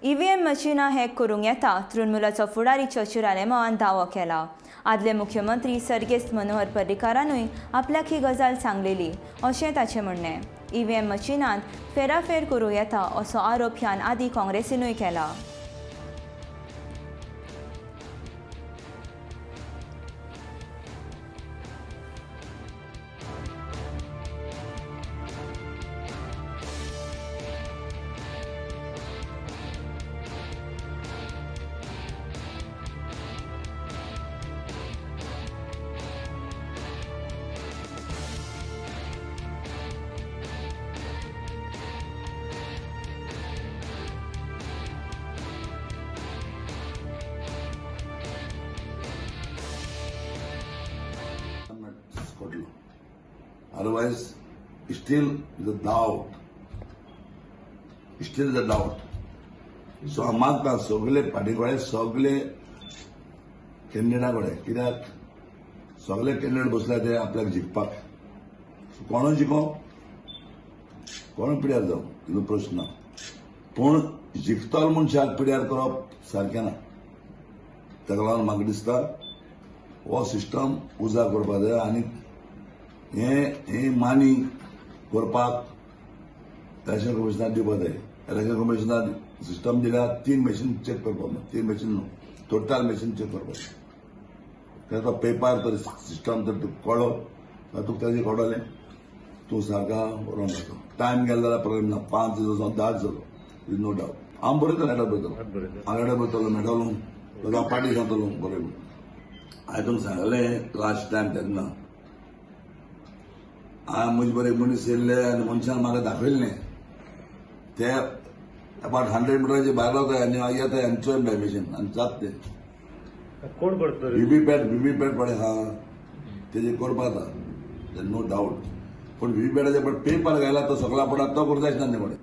EVM मशीनां hack करूंक येता तृणमुलाचो फुडारी चर्चिल आलेमावान दावो केला. आदले मुख्यमंत्री सर्गेस्त मनोहर पर्रीकारानूय आपल्याक ही गजाल सांगलेली अशें ताचें म्हणणें. ईव्हीएम मशीनांत फेराफेर करूं येता असो आरोप ह्यान आदीं काँग्रेसीनूय केला. Otherwise, still the doubt. Still the doubt. So आमकां सगळे पार्टी कडेन सगळे कॅन्डिडेटा कडेन कित्याक सगळे कॅन्डिडेट बसले ते आपल्याक जिखपाक. कोण जिखो कोण पिड्यार जावं तिजो प्रश्न ना. पूण जिखतलो मनशाक पिड्यार करप सारकें ना. ताका लागून म्हाका दिसता हो सिस्टम उजार करपाक जाय आनी हे मानी करपाक इलेक्शन कमिशनाक दिवपाक जाय. इलेक्शन कमिशनाक सिस्टम दिल्यार 3 मशीन चेक करपाक 3 मशीन न्हू टोटल मशीन चेक करपाक. ताका पेपर तर सिस्टम तर कळो तातूंत ताजें कळटलें तूं सारका बरो जाता. टायम गेलो जाल्यार प्रॉब्लेम ना. 5 दीस जावं 10 जालो इज नो डावट. हांव बरयतलो लेटर बरयतलो हांव लेटर बरयतलो मेळटलो ताका पार्टी सांगतलो बरें म्हणून. हांवें तुमकां सांगलें लास्ट टायम तेन्ना हांवें म्हजे बरें मनीस येयल्ले आनी मनशान म्हाका दाखयल्लें ते अबावट 100 मिटराचे भायर रावताय आनी येताय आनी चोयताय मशीन आनी जाता तें कोण करता व्हीव्हीपॅट पडे हा तेजे करपाक जाता नो डावट. पूण व्हीव्हीपॅटाचे पण पेपर घायला तो सगळा पडा तो करता आसता न्ही पडे.